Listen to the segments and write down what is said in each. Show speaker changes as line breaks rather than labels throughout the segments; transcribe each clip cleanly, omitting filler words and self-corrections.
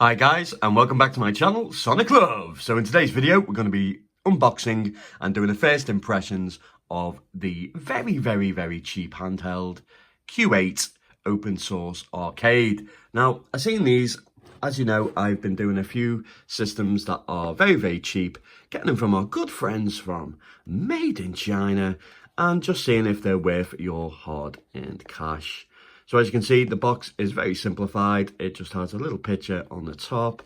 Hi guys, and welcome back to my channel, Sonic Love. So in today's video, we're going to be unboxing and doing the first impressions of the very cheap handheld Q8 open source arcade. Now, I've seen these. As you know, I've been doing a few systems that are very cheap, getting them from our good friends from Made in China, and just seeing if they're worth your hard-earned cash. So as you can see, the box is very simplified. It just has a little picture on the top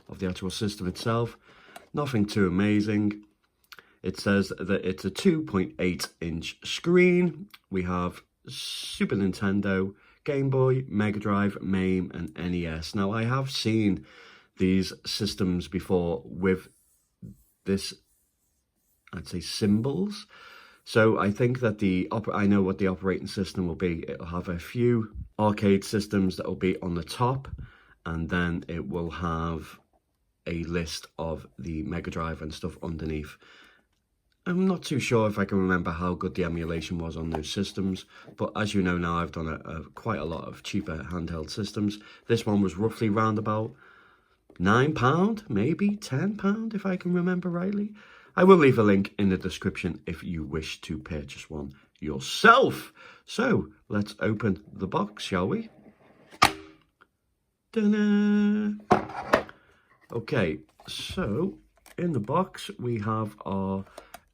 of the actual system itself. Nothing too amazing. It says that it's a 2.8-inch screen. We have Super Nintendo, Game Boy, Mega Drive, MAME and NES. Now I have seen these systems before with this, I'd say, symbols. So I think that I know what the operating system will be. It'll have a few arcade systems that will be on the top, and then it will have a list of the Mega Drive and stuff underneath. I'm not too sure if I can remember how good the emulation was on those systems, but as you know now, I've done quite a lot of cheaper handheld systems. This one was roughly round about £9, maybe £10, if I can remember rightly. I will leave a link in the description if you wish to purchase one yourself. So let's open the box, shall we? Ta-da! Okay, so in the box we have our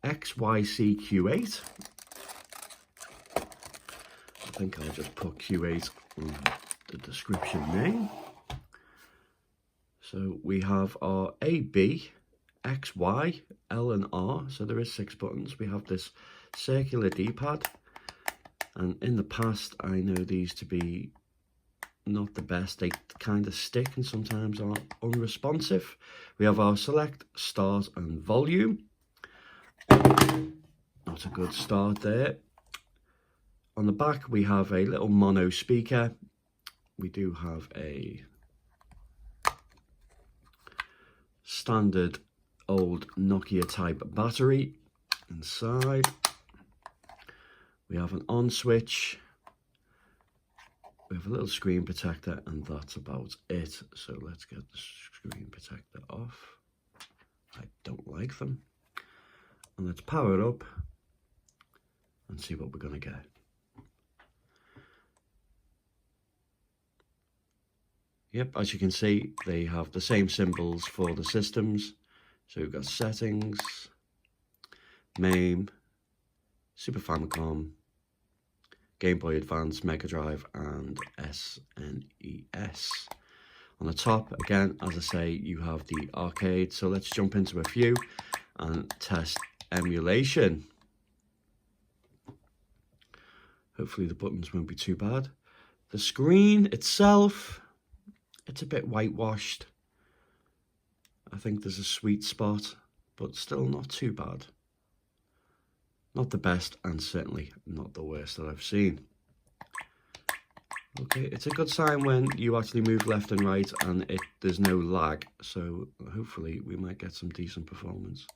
XYC Q8. I think I'll just put Q8 in the description name. So we have our A, B, X, Y, L and R, so there is 6 buttons. We have this circular D-pad, and in the past I know these to be not the best. They kind of stick and sometimes are unresponsive. We have our select, start and volume. Not a good start there. On the back we have a little mono speaker. We do have a standard old Nokia type battery inside. We have an on switch. We have a little screen protector, and that's about it. So let's get the screen protector off. I don't like them. And let's power it up and see what we're going to get. Yep, as you can see, they have the same symbols for the systems. So we've got settings, MAME, Super Famicom, Game Boy Advance, Mega Drive and SNES. On the top, again, as I say, you have the arcade. So let's jump into a few and test emulation. Hopefully the buttons won't be too bad. The screen itself, it's a bit whitewashed. I think there's a sweet spot, but still not too bad. Not the best, and certainly not the worst that I've seen. Okay, it's a good sign when you actually move left and right and there's no lag, so hopefully we might get some decent performance.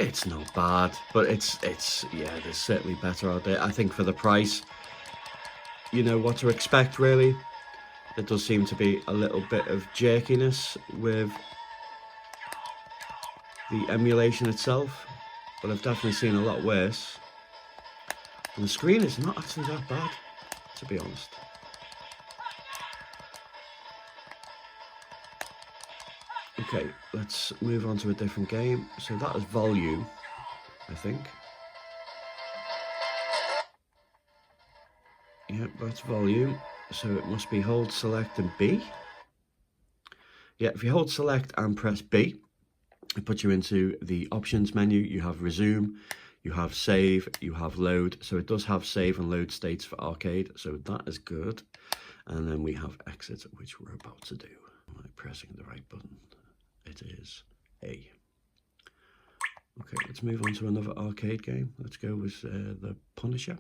It's not bad, but it's yeah, there's certainly better out there. I think for the price, you know what to expect really. There does seem to be a little bit of jerkiness with the emulation itself, but I've definitely seen a lot worse. And the screen is not actually that bad, to be honest. Okay, let's move on to a different game. So that is volume, I think. Yep, that's volume. So it must be hold, select and B. Yeah, if you hold select and press B, it puts you into the options menu. You have resume, you have save, you have load. So it does have save and load states for arcade. So that is good. And then we have exit, which we're about to do. Am I pressing the right button? It is A. Okay, let's move on to another arcade game. Let's go with the Punisher.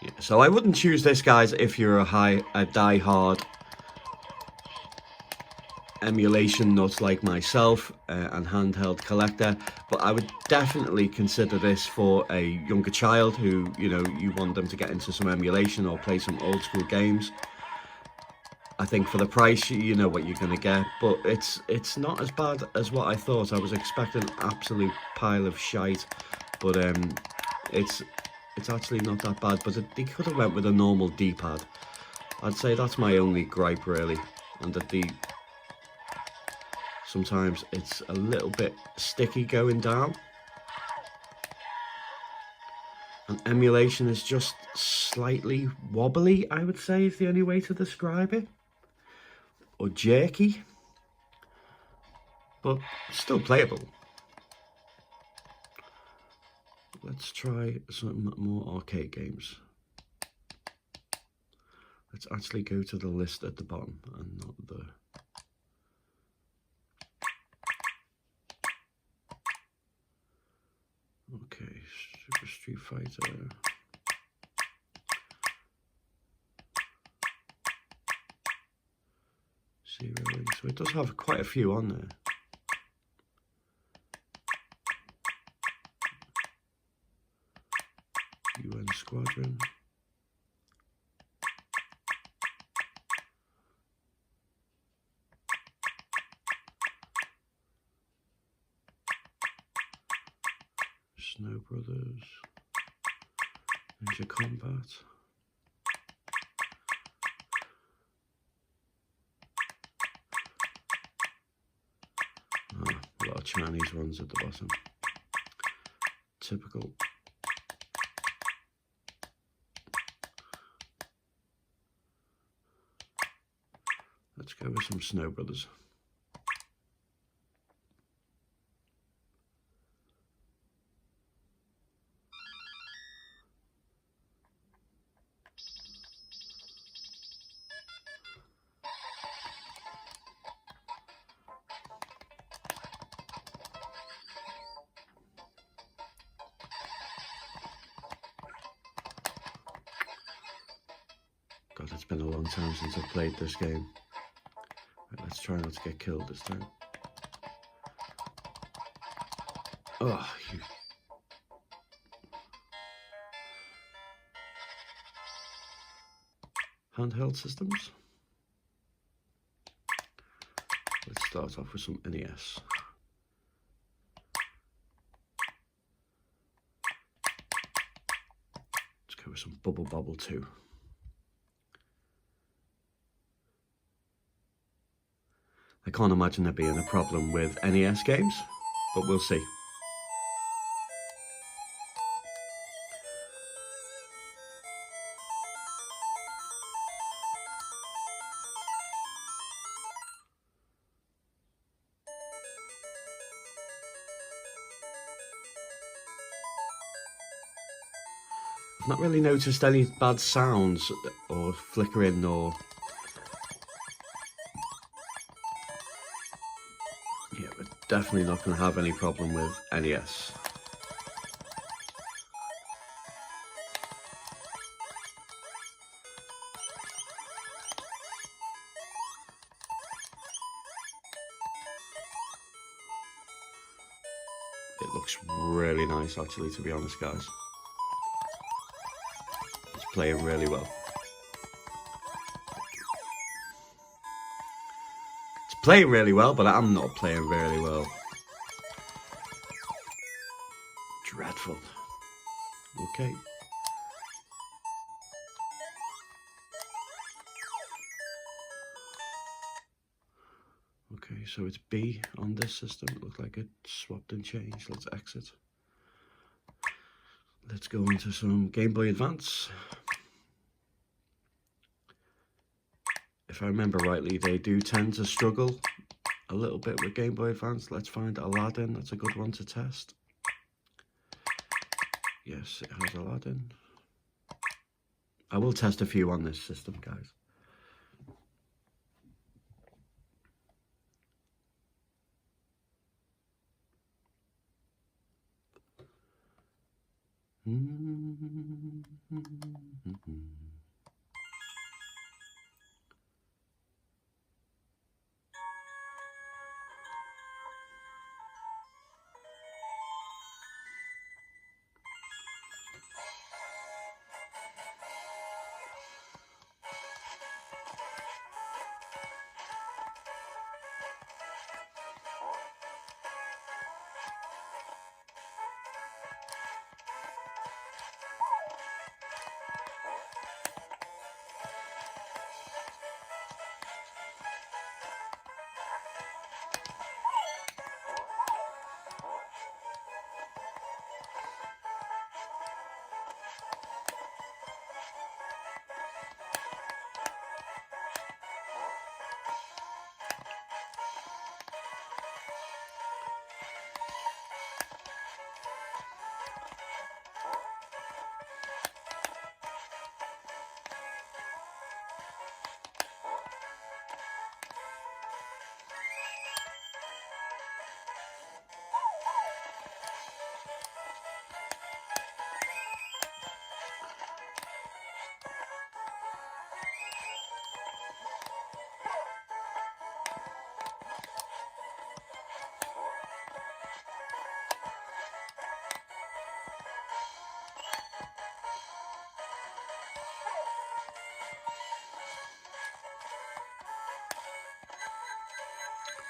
Yeah, so I wouldn't choose this, guys, if you're a die-hard emulation nut like myself and handheld collector, but I would definitely consider this for a younger child who, you know, you want them to get into some emulation or play some old school games. I think for the price, you know what you're going to get, but it's not as bad as what I thought. I was expecting an absolute pile of shite, but it's actually not that bad. But they could have went with a normal D-pad. I'd say that's my only gripe really, and that sometimes it's a little bit sticky going down. And emulation is just slightly wobbly, I would say is the only way to describe it. Or jerky, but still playable. Let's try some more arcade games. Let's actually go to the list at the bottom and not the... Okay, Super Street Fighter. Zero. So it does have quite a few on there. UN Squadron. Snow Brothers. Ninja Combat. A lot of Chinese ones at the bottom. Typical. Let's go with some Snow Brothers. God, it's been a long time since I've played this game. Right, let's try not to get killed this time. Oh, you... handheld systems. Let's start off with some NES. Let's go with some Bubble Bobble 2. I can't imagine there being a problem with NES games, but we'll see. I've not really noticed any bad sounds or flickering or... Yeah, we're definitely not going to have any problem with NES. It looks really nice actually, to be honest, guys. It's playing really well. It's playing really well, but I'm not playing really well. Dreadful. Okay. Okay, so it's B on this system. It looked like it swapped and changed. Let's exit. Let's go into some Game Boy Advance. If I remember rightly, they do tend to struggle a little bit with Game Boy Advance. Let's find Aladdin. That's a good one to test. Yes, it has Aladdin. I will test a few on this system, guys.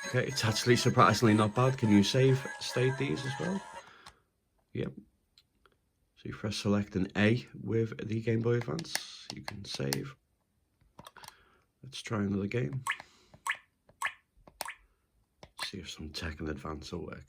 Okay, it's actually surprisingly not bad. Can you save state these as well? Yep. So you press select an A with the Game Boy Advance. You can save. Let's try another game. See if some tech and advance will work.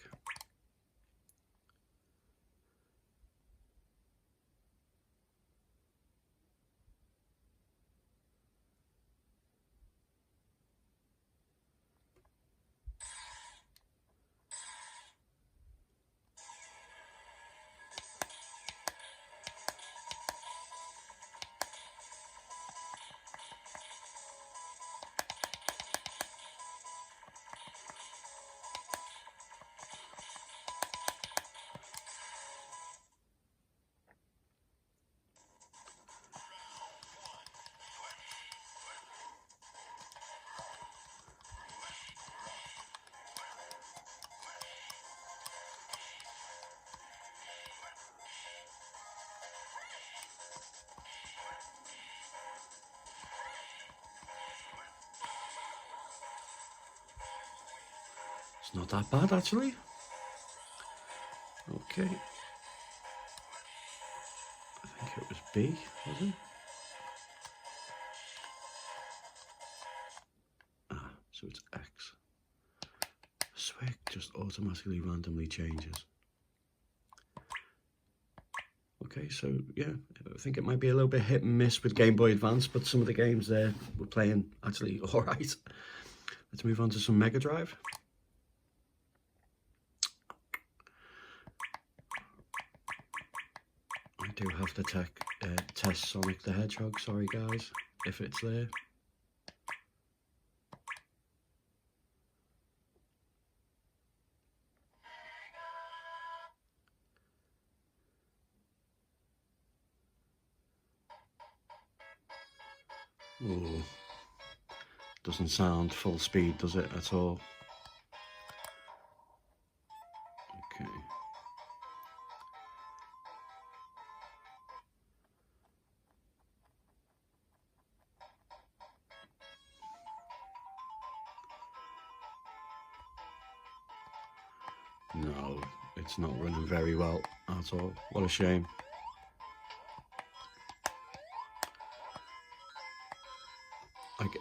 It's not that bad, actually. Okay. I think it was B, was it? Ah, so it's X. Swig just automatically randomly changes. Okay, so yeah, I think it might be a little bit hit and miss with Game Boy Advance, but some of the games there we're playing actually all right. Let's move on to some Mega Drive. I do have to test Sonic the Hedgehog, sorry guys, if it's there. Ooh, doesn't sound full speed, does it, at all? Okay. No, it's not running very well at all. What a shame. Like,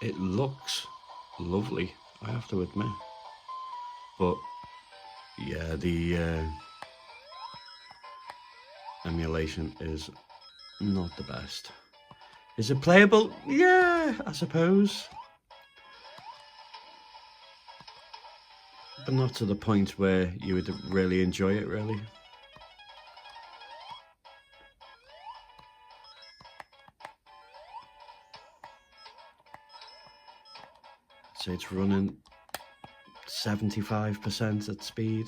it looks lovely, I have to admit. But, yeah, the emulation is not the best. Is it playable? Yeah, I suppose. But not to the point where you would really enjoy it, really. So it's running 75% at speed.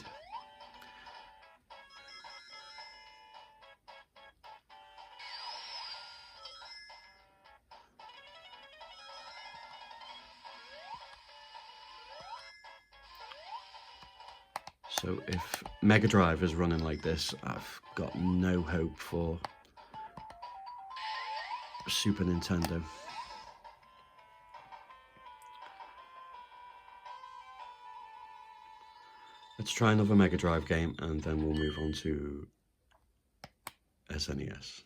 So if Mega Drive is running like this, I've got no hope for Super Nintendo. Let's try another Mega Drive game and then we'll move on to SNES.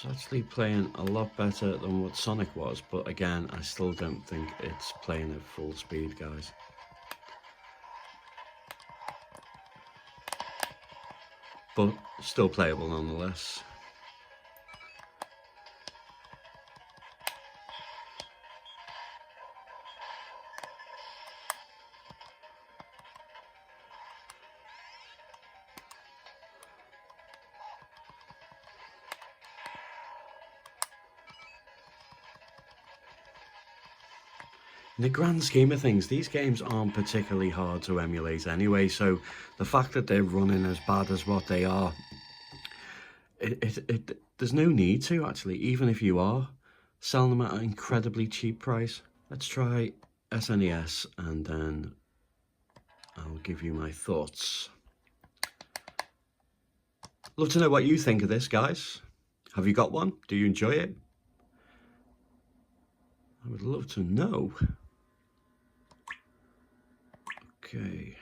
It's actually playing a lot better than what Sonic was, but again, I still don't think it's playing at full speed, guys. But still playable nonetheless. In the grand scheme of things, these games aren't particularly hard to emulate anyway, so the fact that they're running as bad as what they are, there's no need to, actually, even if you are selling them at an incredibly cheap price. Let's try SNES and then I'll give you my thoughts. Love to know what you think of this, guys. Have you got one? Do you enjoy it? I would love to know. Okay.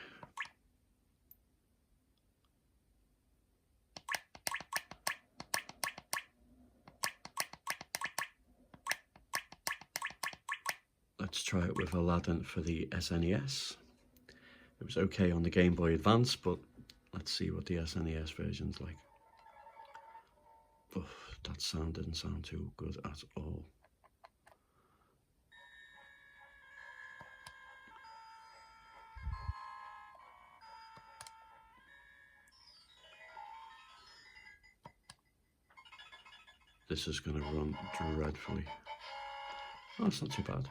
Let's try it with Aladdin for the SNES. It was okay on the Game Boy Advance, but let's see what the SNES version's like. Oof, that sound didn't sound too good at all. this is going to run dreadfully. Oh, it's not too bad.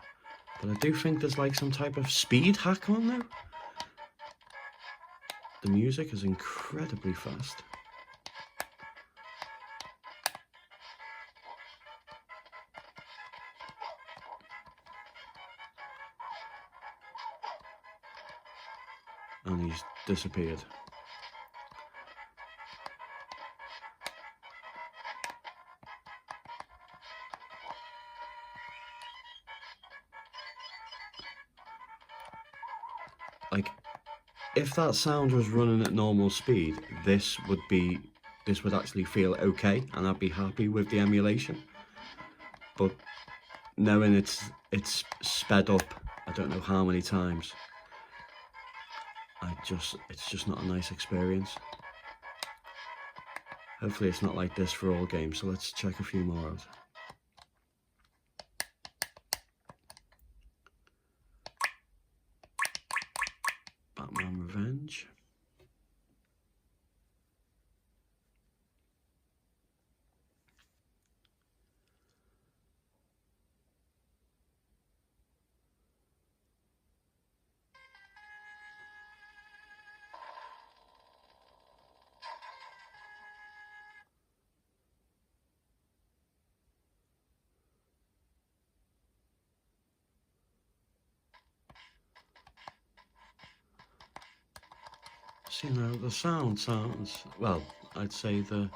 But I do think there's like some type of speed hack on there. The music is incredibly fast. And he's disappeared. Like, if that sound was running at normal speed, this would actually feel okay, and I'd be happy with the emulation. But knowing it's sped up, I don't know how many times, it's just not a nice experience. Hopefully it's not like this for all games, so let's check a few more out. Batman Revenge. See, now the sound sounds, well, I'd say the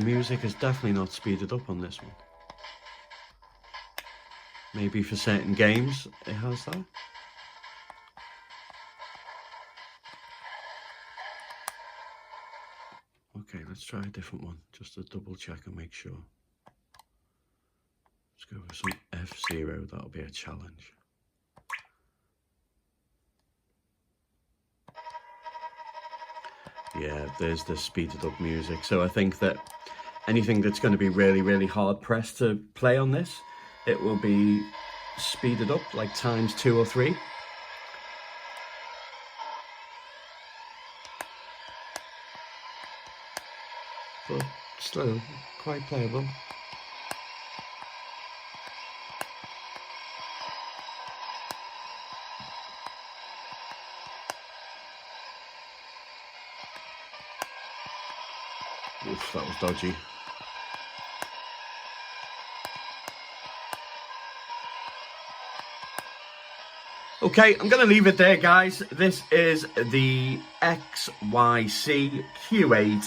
music is definitely not speeded up on this one. Maybe for certain games it has that. Okay, let's try a different one, just to double check and make sure. Let's go with some F-Zero, that'll be a challenge. Yeah, there's the speeded up music. So I think that anything that's going to be really, really hard pressed to play on this, it will be speeded up like times 2 or 3. But still quite playable. Oof, that was dodgy. Okay, I'm going to leave it there, guys. This is the XYC Q8.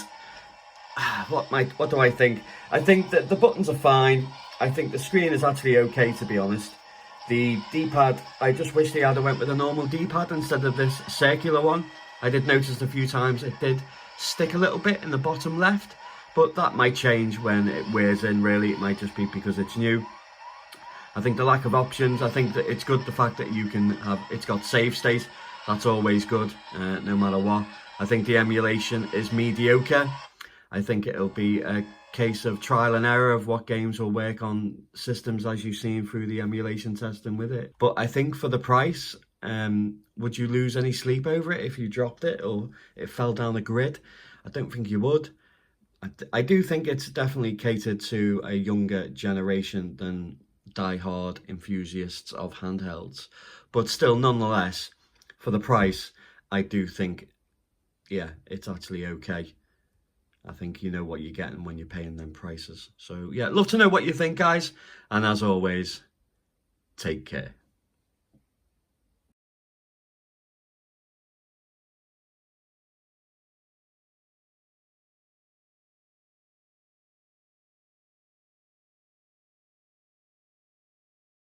What do I think? I think that the buttons are fine. I think the screen is actually okay, to be honest. The D-pad, I just wish they had went with a normal D-pad instead of this circular one. I did notice a few times it did stick a little bit in the bottom left, but that might change when it wears in. Really, it might just be because it's new. I think the lack of options, I think that it's good the fact that you can have, it's got save state. That's always good, no matter what. I think the emulation is mediocre. I think it'll be a case of trial and error of what games will work on systems as you've seen through the emulation testing with it. But I think for the price, would you lose any sleep over it if you dropped it or it fell down the grid? I don't think you would. I do think it's definitely catered to a younger generation than die-hard enthusiasts of handhelds. But still, nonetheless, for the price, I do think, yeah, it's actually okay. I think you know what you're getting when you're paying them prices. So, yeah, love to know what you think, guys. And as always, take care.